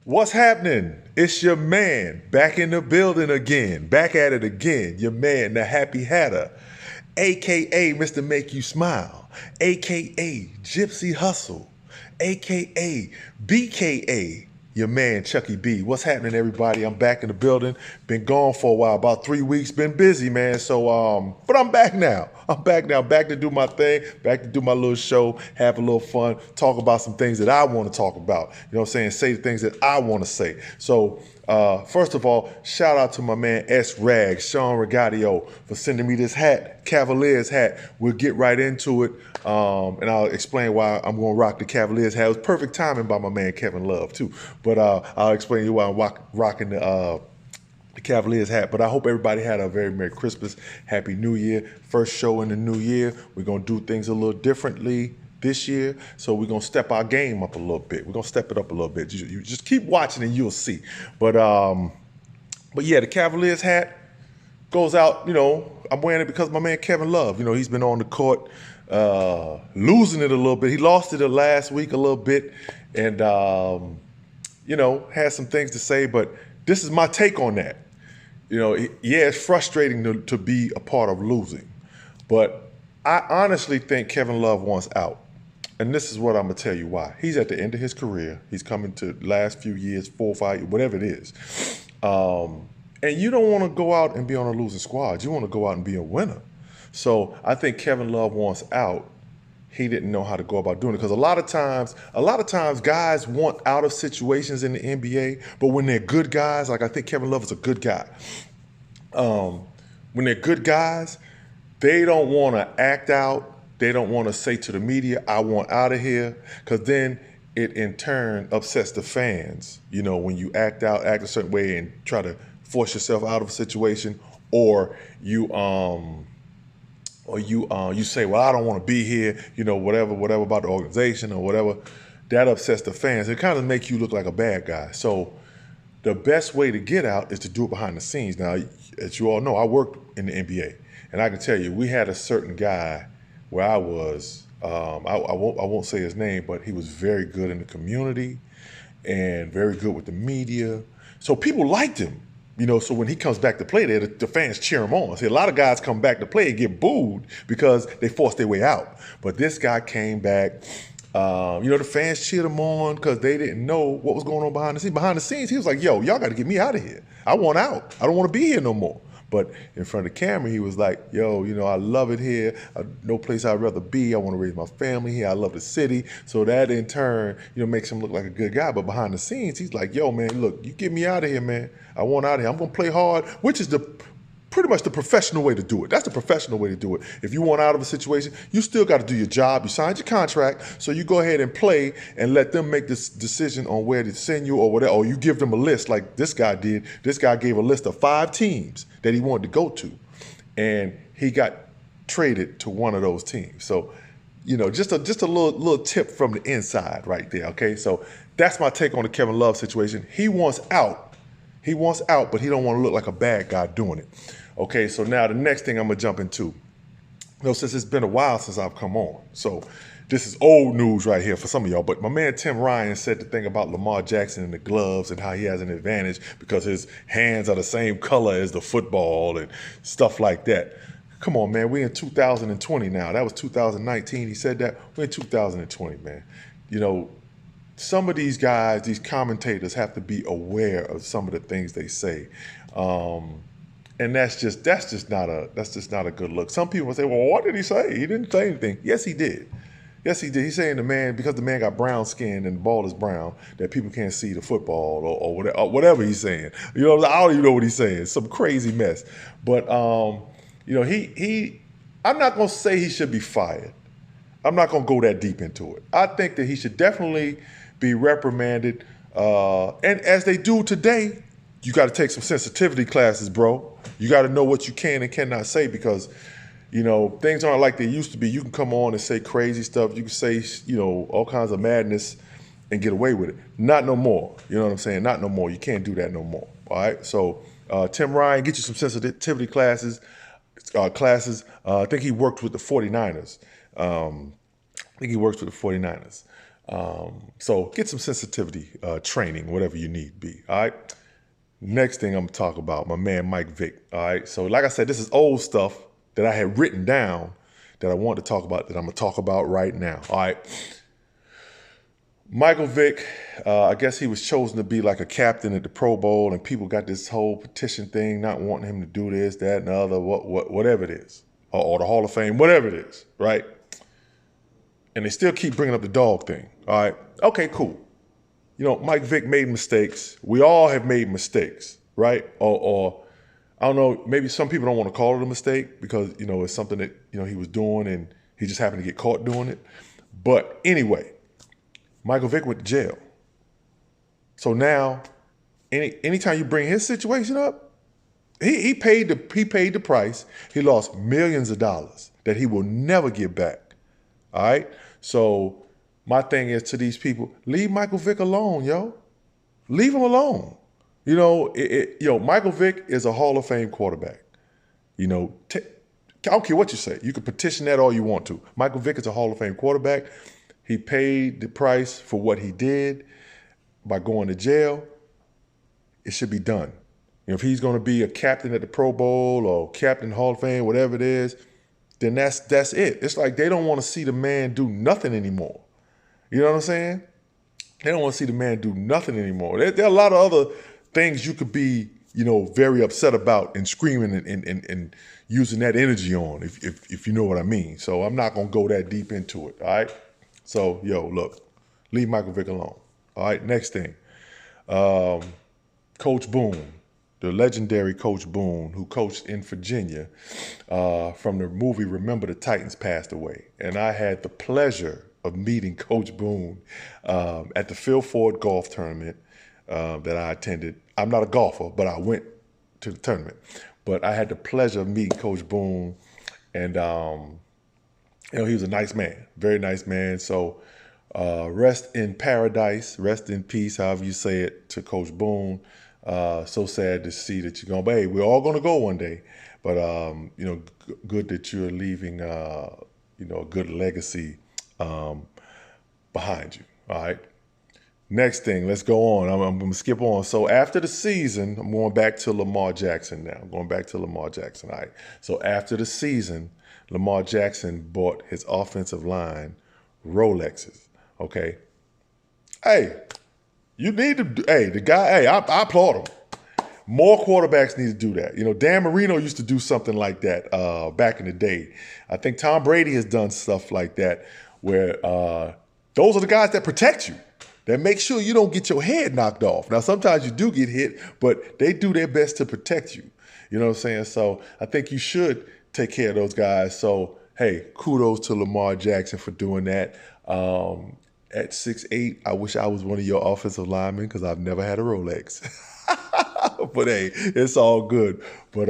What's happening? It's your man back in the building again, back at it again. Your man, the Happy Hatter, aka Mr. Make You Smile, aka Gypsy Hustle, aka BKA, your man Chucky B. What's happening, everybody? I'm back in the building. Been gone for a while, about 3 weeks. Been busy, man. But I'm back now. I'm back now, back to do my thing, back to do my little show, have a little fun, talk about some things that I want to talk about. You know what I'm saying? Say the things that I want to say. First of all, shout out to my man S Rag, Sean Regadio, for sending me this hat, Cavaliers hat. We'll get right into it, and I'll explain why I'm going to rock the Cavaliers hat. It was perfect timing by my man Kevin Love too, but I'll explain to you why I'm rocking the Cavaliers hat. But I hope everybody had a very Merry Christmas, Happy New Year. First show in the new year. We're going to do things a little differently this year. So we're going to step our game up a little bit. We're going to step it up a little bit. You just keep watching and you'll see. But yeah, the Cavaliers hat goes out, I'm wearing it because of my man Kevin Love. He's been on the court losing it a little bit. He lost it last week a little bit and, had some things to say, but this is my take on that. Yeah, it's frustrating to be a part of losing, but I honestly think Kevin Love wants out. And this is what I'm going to tell you why. He's at the end of his career. He's coming to the last few years, 4 or 5, whatever it is. And you don't want to go out and be on a losing squad. You want to go out and be a winner. So I think Kevin Love wants out. He didn't know how to go about doing it because a lot of times guys want out of situations in the NBA, but when they're good guys, like I think Kevin Love is a good guy. When they're good guys, they don't want to act out. They don't want to say to the media, I want out of here, because then it in turn upsets the fans, when you act a certain way and try to force yourself out of a situation, or you say, well, I don't want to be here, whatever about the organization or whatever. That upsets the fans. It kind of makes you look like a bad guy. So the best way to get out is to do it behind the scenes. Now, as you all know, I worked in the NBA, and I can tell you, we had a certain guy where I was. I won't say his name, but he was very good in the community and very good with the media. So people liked him. So when he comes back to play there, the fans cheer him on. See, a lot of guys come back to play and get booed because they forced their way out. But this guy came back. The fans cheered him on because they didn't know what was going on behind the scenes. Behind the scenes, he was like, yo, y'all got to get me out of here. I want out. I don't want to be here no more. But in front of the camera, he was like, yo, I love it here. No place I'd rather be. I want to raise my family here. I love the city. So that in turn, makes him look like a good guy. But behind the scenes, he's like, yo, man, look, you get me out of here, man. I want out of here. I'm going to play hard, which is pretty much the professional way to do it. That's the professional way to do it. If you want out of a situation, you still got to do your job. You signed your contract, so you go ahead and play and let them make this decision on where to send you or whatever. Or you give them a list like this guy did. This guy gave a list of 5 teams that he wanted to go to, and he got traded to one of those teams. So, just a little tip from the inside right there, okay? So that's my take on the Kevin Love situation. He wants out. He wants out, but he don't want to look like a bad guy doing it. Okay, so now the next thing I'm going to jump into. Since it's been a while since I've come on. So this is old news right here for some of y'all. But my man Tim Ryan said the thing about Lamar Jackson and the gloves and how he has an advantage because his hands are the same color as the football and stuff like that. Come on, man. We're in 2020 now. That was 2019. He said that. We're in 2020, man. Some of these guys, these commentators have to be aware of some of the things they say. And that's just not a good look. Some people say, well, what did he say? He didn't say anything. Yes, he did. Yes, he did. He's saying because the man got brown skin and the ball is brown, that people can't see the football or whatever he's saying. I don't even know what he's saying. Some crazy mess. But, I'm not going to say he should be fired. I'm not going to go that deep into it. I think that he should definitely be reprimanded. And as they do today, you got to take some sensitivity classes, bro. You got to know what you can and cannot say because, things aren't like they used to be. You can come on and say crazy stuff. You can say, all kinds of madness and get away with it. Not no more. You know what I'm saying? Not no more. You can't do that no more. All right? So Tim Ryan, get you some sensitivity classes. I think he worked with the 49ers. So get some sensitivity training, whatever you need to be. All right. Next thing I'm gonna talk about, my man Mike Vick. All right. So like I said, this is old stuff that I had written down that I want to talk about that I'm gonna talk about right now. All right. Michael Vick, I guess he was chosen to be like a captain at the Pro Bowl, and people got this whole petition thing, not wanting him to do this, that, and the other, whatever it is, or the Hall of Fame, whatever it is, right? And they still keep bringing up the dog thing. All right. Okay, cool. You know, Mike Vick made mistakes. We all have made mistakes, right? Or I don't know, maybe some people don't want to call it a mistake because, you know, it's something that, you know, he was doing and he just happened to get caught doing it. But anyway, Michael Vick went to jail. So now, anytime you bring his situation up, he paid the price. He lost millions of dollars that he will never get back. All right? So my thing is to these people, leave Michael Vick alone, yo. Leave him alone. You know, Michael Vick is a Hall of Fame quarterback. You know, I don't care what you say. You can petition that all you want to. Michael Vick is a Hall of Fame quarterback. He paid the price for what he did by going to jail. It should be done. You know, if he's going to be a captain at the Pro Bowl or captain Hall of Fame, whatever it is, then that's it. It's like they don't want to see the man do nothing anymore. You know what I'm saying? They don't want to see the man do nothing anymore. There are a lot of other things you could be, you know, very upset about and screaming and using that energy on, if you know what I mean. So I'm not going to go that deep into it, all right? So, yo, look, leave Michael Vick alone. All right, next thing. Coach Boone, the legendary Coach Boone, who coached in Virginia from the movie Remember the Titans, passed away. And I had the pleasure of meeting Coach Boone at the Phil Ford golf tournament that I attended. I'm not a golfer, but I went to the tournament. But I had the pleasure of meeting Coach Boone, and you know, he was a nice man, very nice man. So rest in paradise, rest in peace, however you say it, to Coach Boone. So sad to see that you're going, but hey, we're all going to go one day. But, you know, good that you're leaving, you know, a good legacy behind you. All right. Next thing, let's go on. I'm going to skip on. So after the season, I'm going back to Lamar Jackson now. I'm going back to Lamar Jackson. All right. So after the season, Lamar Jackson bought his offensive line Rolexes. Okay. Hey, you need to, hey, the guy, hey, I applaud him. More quarterbacks need to do that. You know, Dan Marino used to do something like that back in the day. I think Tom Brady has done stuff like that where those are the guys that protect you, that make sure you don't get your head knocked off. Now, sometimes you do get hit, but they do their best to protect you. You know what I'm saying? So I think you should take care of those guys. So, hey, kudos to Lamar Jackson for doing that. At 6'8", I wish I was one of your offensive linemen because I've never had a Rolex. But hey, it's all good. But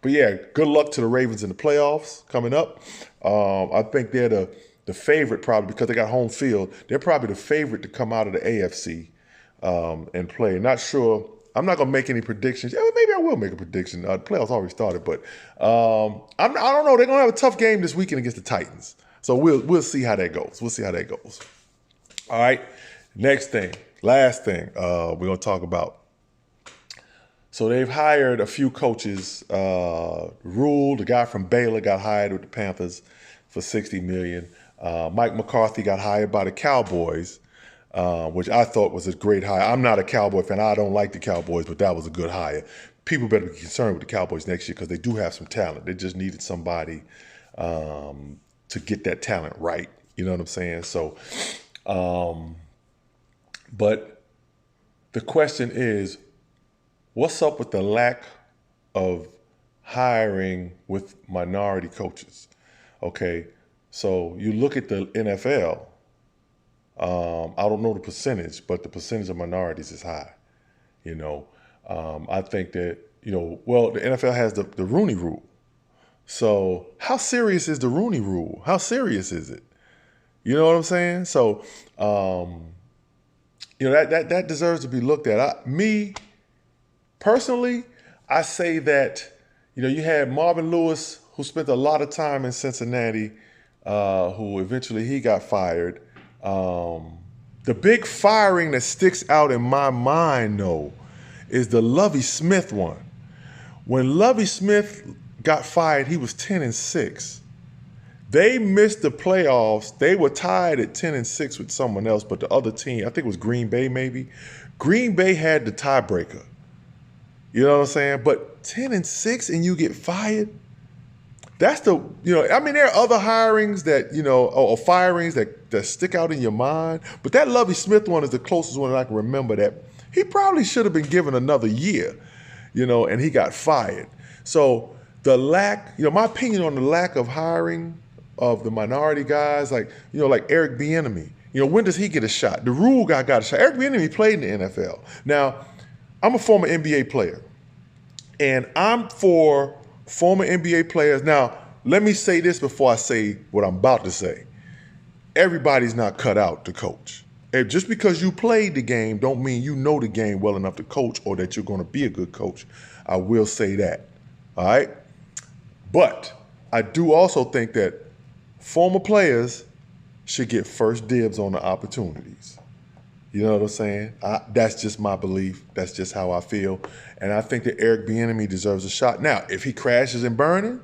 yeah, good luck to the Ravens in the playoffs coming up. I think they're the favorite probably because they got home field. They're probably the favorite to come out of the AFC and play. Not sure. I'm not going to make any predictions. Yeah, maybe I will make a prediction. The playoffs already started, but I don't know. They're going to have a tough game this weekend against the Titans. So we'll see how that goes. We'll see how that goes. All right. Next thing, last thing we're going to talk about. So they've hired a few coaches. Rule, the guy from Baylor, got hired with the Panthers for $60 million. Mike McCarthy got hired by the Cowboys, which I thought was a great hire. I'm not a Cowboy fan. I don't like the Cowboys, but that was a good hire. People better be concerned with the Cowboys next year because they do have some talent. They just needed somebody to get that talent right. You know what I'm saying? So, but the question is, what's up with the lack of hiring with minority coaches? Okay, so you look at the NFL, I don't know the percentage, but the percentage of minorities is high. You know, I think that, you know, well, the NFL has the Rooney Rule. So how serious is the Rooney Rule? How serious is it? You know what I'm saying? So, you know, that deserves to be looked at. Me, personally, I say that, you know, you had Marvin Lewis, who spent a lot of time in Cincinnati, who eventually he got fired. The big firing that sticks out in my mind, though, is the Lovie Smith one. When Lovie Smith got fired, he was 10-6. They missed the playoffs. They were tied at 10-6 with someone else, but the other team, I think it was Green Bay maybe. Green Bay had the tiebreaker. You know what I'm saying? But 10-6 and you get fired? That's the, there are other hirings that, or firings that stick out in your mind. But that Lovie Smith one is the closest one that I can remember that he probably should have been given another year, and he got fired. So the lack, my opinion on the lack of hiring of the minority guys, like Eric Bieniemy. When does he get a shot? The Rule guy got a shot. Eric Bieniemy played in the NFL. Now, I'm a former NBA player, and I'm for former NBA players. Now, let me say this before I say what I'm about to say. Everybody's not cut out to coach. Just because you played the game don't mean you know the game well enough to coach or that you're going to be a good coach. I will say that. All right? But I do also think that former players should get first dibs on the opportunities. You know what I'm saying? That's just my belief. That's just how I feel. And I think that Eric Bieniemy deserves a shot. Now, if he crashes and burns,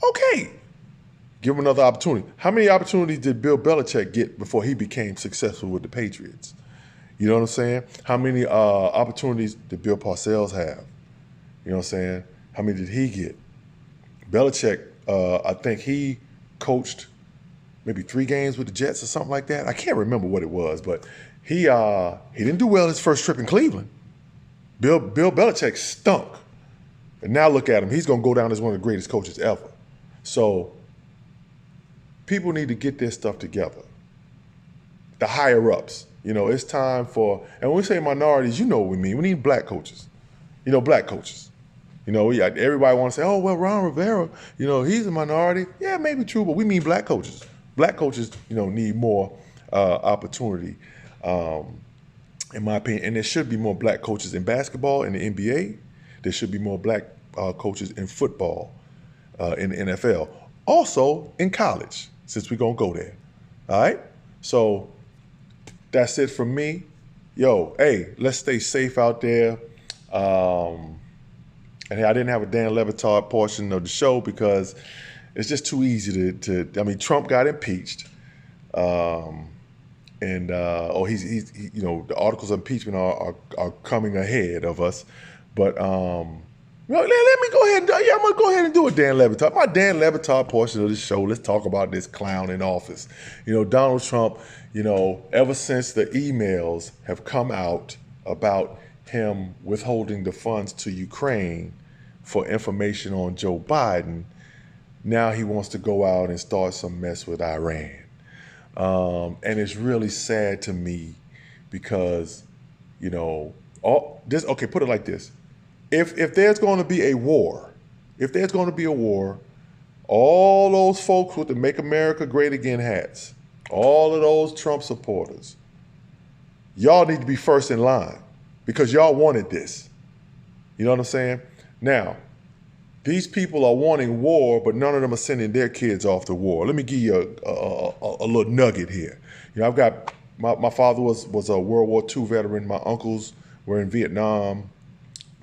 okay. Give him another opportunity. How many opportunities did Bill Belichick get before he became successful with the Patriots? You know what I'm saying? How many opportunities did Bill Parcells have? You know what I'm saying? How many did he get? Belichick, I think he coached maybe 3 games with the Jets or something like that. I can't remember what it was, but he didn't do well his first trip in Cleveland. Bill Belichick stunk. And now look at him. He's going to go down as one of the greatest coaches ever. So people need to get their stuff together. The higher-ups. It's time for, and when we say minorities, you know what we mean. We need black coaches. Black coaches. Everybody wants to say, oh, well, Ron Rivera, he's a minority. Yeah, maybe true, but we mean black coaches. Black coaches, need more opportunity, in my opinion. And there should be more black coaches in basketball, in the NBA. There should be more black coaches in football, in the NFL. Also, in college, since we're going to go there. All right? So that's it from me. Hey, let's stay safe out there. And I didn't have a Dan Le Batard portion of the show because it's just too easy to Trump got impeached. The articles of impeachment are coming ahead of us. But let me go ahead I'm going to go ahead and do a Dan Le Batard. My Dan Le Batard portion of the show, let's talk about this clown in office. Donald Trump, ever since the emails have come out about him withholding the funds to Ukraine for information on Joe Biden, now he wants to go out and start some mess with Iran. And it's really sad to me because, put it like this. If there's going to be a war, all those folks with the Make America Great Again hats, all of those Trump supporters, y'all need to be first in line because y'all wanted this. You know what I'm saying? Now, these people are wanting war, but none of them are sending their kids off to war. Let me give you a little nugget here. I've got, my father was a World War II veteran. My uncles were in Vietnam.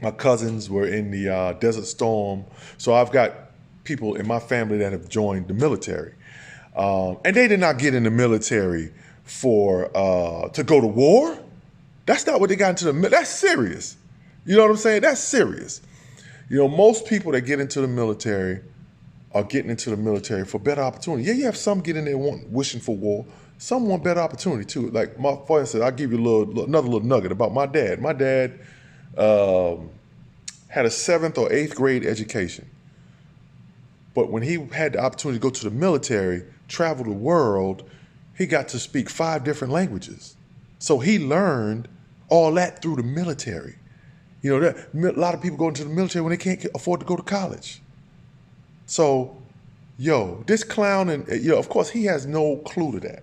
My cousins were in the Desert Storm. So I've got people in my family that have joined the military. And they did not get in the military to go to war. That's not what they got into the military. That's serious. You know what I'm saying? That's serious. Most people that get into the military are getting into the military for better opportunity. Yeah, you have some get in there wishing for war. Some want better opportunity too. Like for instance, I'll give you another little nugget about my dad. My dad had a 7th or 8th grade education. But when he had the opportunity to go to the military, travel the world, he got to speak 5 different languages. So he learned all that through the military. A lot of people go into the military when they can't afford to go to college. So, this clown, and of course he has no clue to that.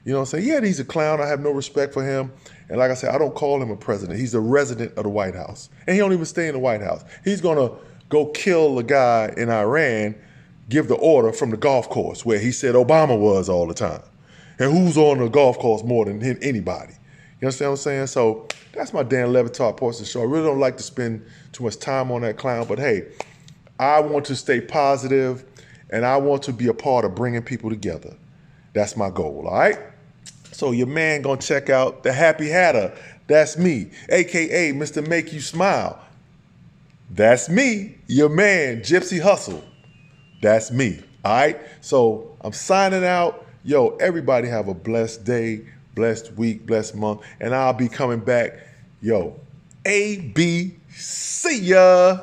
You know what I'm saying? Yeah, he's a clown. I have no respect for him. And like I said, I don't call him a president. He's a resident of the White House. And he don't even stay in the White House. He's going to go kill a guy in Iran, give the order from the golf course where he said Obama was all the time. And who's on the golf course more than anybody? You understand what I'm saying? So that's my Dan Le Batard portion show. I really don't like to spend too much time on that clown, but hey, I want to stay positive and I want to be a part of bringing people together. That's my goal, all right? So your man gonna check out the Happy Hatter. That's me, AKA Mr. Make You Smile. That's me, your man, Gypsy Hustle. That's me, all right? So I'm signing out. Yo, everybody have a blessed day, blessed week, blessed month, and I'll be coming back. Yo, A, B, see ya.